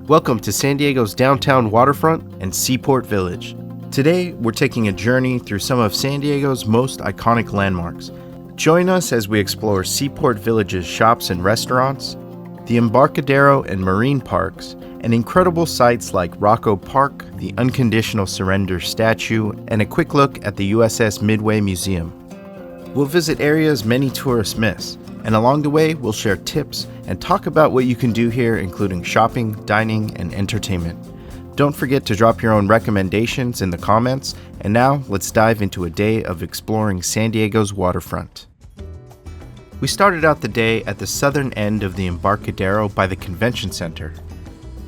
Welcome to San Diego's downtown waterfront and Seaport Village. Today, we're taking a journey through some of San Diego's most iconic landmarks. Join us as we explore Seaport Village's shops and restaurants, the Embarcadero and Marine parks, and incredible sites like Ruocco Park, the Unconditional Surrender statue, and a quick look at the USS Midway Museum. We'll visit areas many tourists miss, and along the way, we'll share tips and talk about what you can do here, including shopping, dining, and entertainment. Don't forget to drop your own recommendations in the comments, and now let's dive into a day of exploring San Diego's waterfront. We started out the day at the southern end of the Embarcadero by the Convention Center.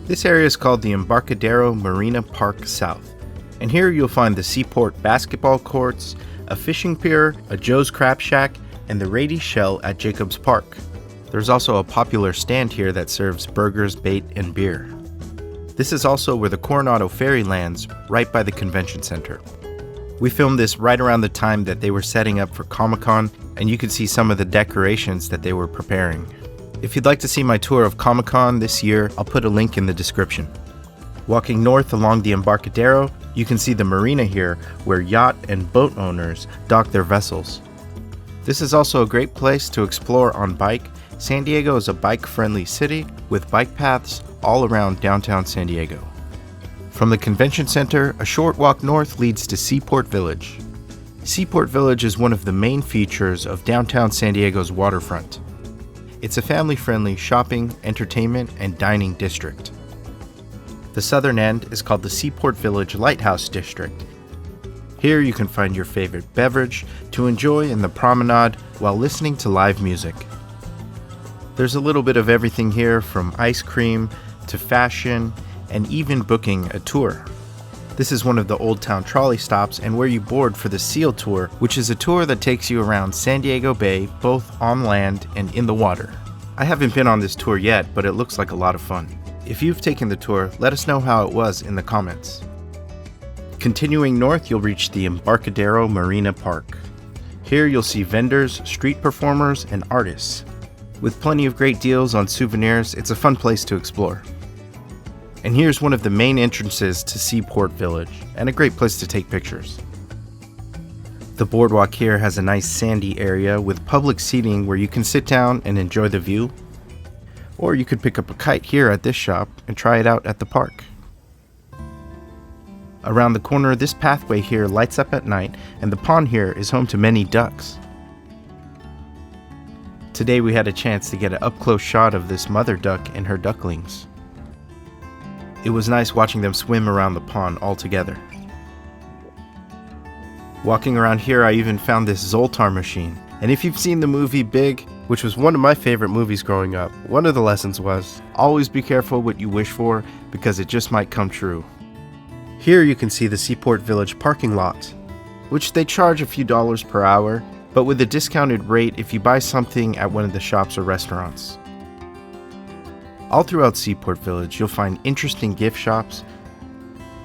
This area is called the Embarcadero Marina Park South, and here you'll find the Seaport basketball courts, a fishing pier, a Joe's Crab Shack, and the Rady Shell at Jacobs Park. There's also a popular stand here that serves burgers, bait, and beer. This is also where the Coronado Ferry lands, right by the Convention Center. We filmed this right around the time that they were setting up for Comic-Con, and you can see some of the decorations that they were preparing. If you'd like to see my tour of Comic-Con this year, I'll put a link in the description. Walking north along the Embarcadero, you can see the marina here where yacht and boat owners dock their vessels. This is also a great place to explore on bike. San Diego is a bike-friendly city with bike paths all around downtown San Diego. From the Convention Center, a short walk north leads to Seaport Village. Seaport Village is one of the main features of downtown San Diego's waterfront. It's a family-friendly shopping, entertainment, and dining district. The southern end is called the Seaport Village Lighthouse District. Here you can find your favorite beverage to enjoy in the promenade while listening to live music. There's a little bit of everything here, from ice cream to fashion and even booking a tour. This is one of the Old Town trolley stops and where you board for the Seal Tour, which is a tour that takes you around San Diego Bay, both on land and in the water. I haven't been on this tour yet, but it looks like a lot of fun. If you've taken the tour, let us know how it was in the comments. Continuing north, you'll reach the Embarcadero Marina Park. Here you'll see vendors, street performers, and artists. With plenty of great deals on souvenirs, it's a fun place to explore. And here's one of the main entrances to Seaport Village, and a great place to take pictures. The boardwalk here has a nice sandy area with public seating where you can sit down and enjoy the view. Or you could pick up a kite here at this shop and try it out at the park. Around the corner, this pathway here lights up at night, and the pond here is home to many ducks. Today we had a chance to get an up-close shot of this mother duck and her ducklings. It was nice watching them swim around the pond all together. Walking around here, I even found this Zoltar machine. And if you've seen the movie Big, which was one of my favorite movies growing up, one of the lessons was, always be careful what you wish for, because it just might come true. Here you can see the Seaport Village parking lot, which they charge a few dollars per hour, but with a discounted rate if you buy something at one of the shops or restaurants. All throughout Seaport Village, you'll find interesting gift shops,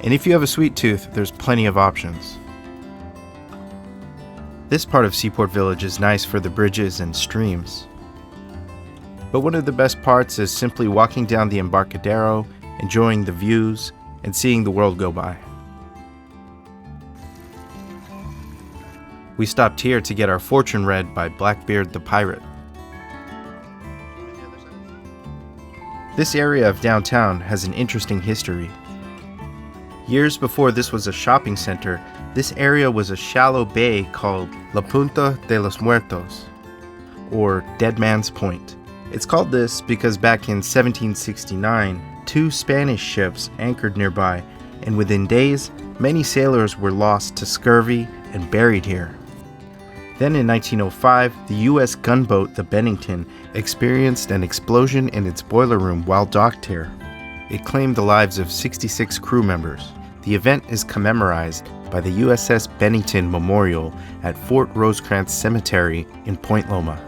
and if you have a sweet tooth, there's plenty of options. This part of Seaport Village is nice for the bridges and streams. But one of the best parts is simply walking down the Embarcadero, enjoying the views, and seeing the world go by. We stopped here to get our fortune read by Blackbeard the Pirate. This area of downtown has an interesting history. Years before this was a shopping center, this area was a shallow bay called La Punta de los Muertos, or Dead Man's Point. It's called this because back in 1769, two Spanish ships anchored nearby, and within days, many sailors were lost to scurvy and buried here. Then in 1905, the U.S. gunboat, the Bennington, experienced an explosion in its boiler room while docked here. It claimed the lives of 66 crew members. The event is commemorized by the USS Bennington Memorial at Fort Rosecrans Cemetery in Point Loma.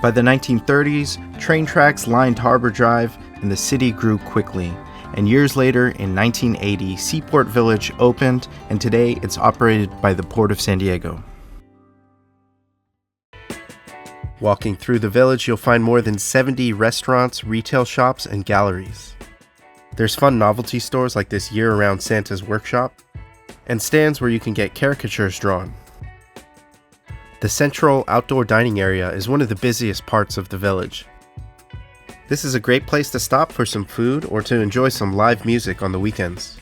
By the 1930s, train tracks lined Harbor Drive, and the city grew quickly. And years later, in 1980, Seaport Village opened, and today it's operated by the Port of San Diego. Walking through the village, you'll find more than 70 restaurants, retail shops, and galleries. There's fun novelty stores like this year-round Santa's workshop, and stands where you can get caricatures drawn. The central outdoor dining area is one of the busiest parts of the village. This is a great place to stop for some food or to enjoy some live music on the weekends.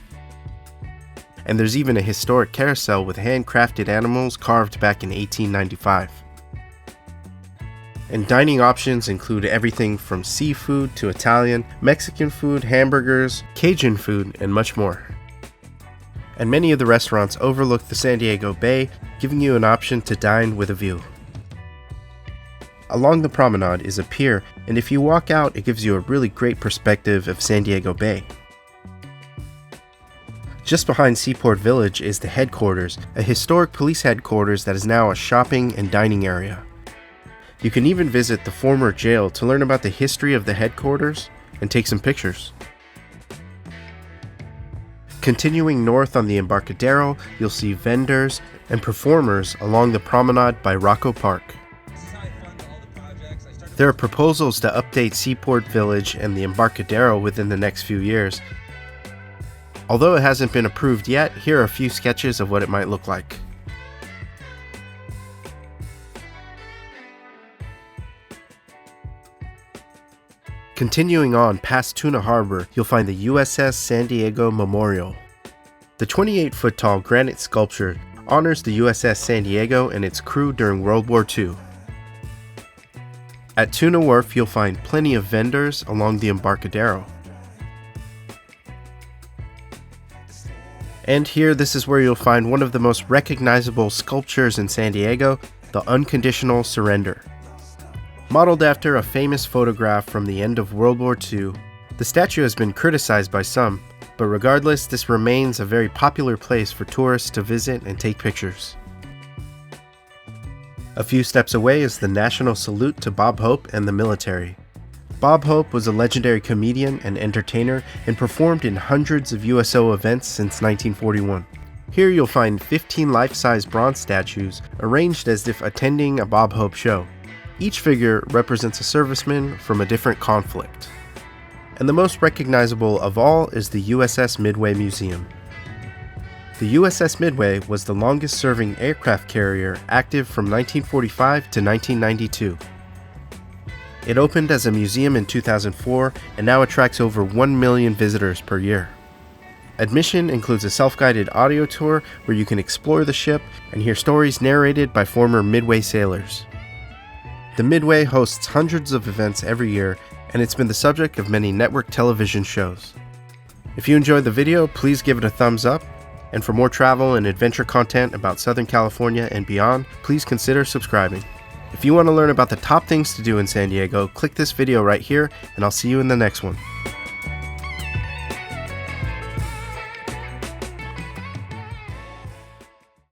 And there's even a historic carousel with handcrafted animals carved back in 1895. And dining options include everything from seafood to Italian, Mexican food, hamburgers, Cajun food, and much more. And many of the restaurants overlook the San Diego Bay, giving you an option to dine with a view. Along the promenade is a pier, and if you walk out, it gives you a really great perspective of San Diego Bay. Just behind Seaport Village is the headquarters, a historic police headquarters that is now a shopping and dining area. You can even visit the former jail to learn about the history of the headquarters and take some pictures. Continuing north on the Embarcadero, you'll see vendors and performers along the promenade by Ruocco Park. There are proposals to update Seaport Village and the Embarcadero within the next few years. Although it hasn't been approved yet, here are a few sketches of what it might look like. Continuing on past Tuna Harbor, you'll find the USS San Diego Memorial. The 28-foot tall granite sculpture honors the USS San Diego and its crew during World War II. At Tuna Wharf, you'll find plenty of vendors along the Embarcadero. And here, this is where you'll find one of the most recognizable sculptures in San Diego, the Unconditional Surrender. Modeled after a famous photograph from the end of World War II, the statue has been criticized by some, but regardless, this remains a very popular place for tourists to visit and take pictures. A few steps away is the National Salute to Bob Hope and the military. Bob Hope was a legendary comedian and entertainer and performed in hundreds of USO events since 1941. Here you'll find 15 life-size bronze statues arranged as if attending a Bob Hope show. Each figure represents a serviceman from a different conflict. And the most recognizable of all is the USS Midway Museum. The USS Midway was the longest-serving aircraft carrier active from 1945 to 1992. It opened as a museum in 2004 and now attracts over 1 million visitors per year. Admission includes a self-guided audio tour where you can explore the ship and hear stories narrated by former Midway sailors. The Midway hosts hundreds of events every year, and it's been the subject of many network television shows. If you enjoyed the video, please give it a thumbs up, and for more travel and adventure content about Southern California and beyond, please consider subscribing. If you want to learn about the top things to do in San Diego, click this video right here, and I'll see you in the next one.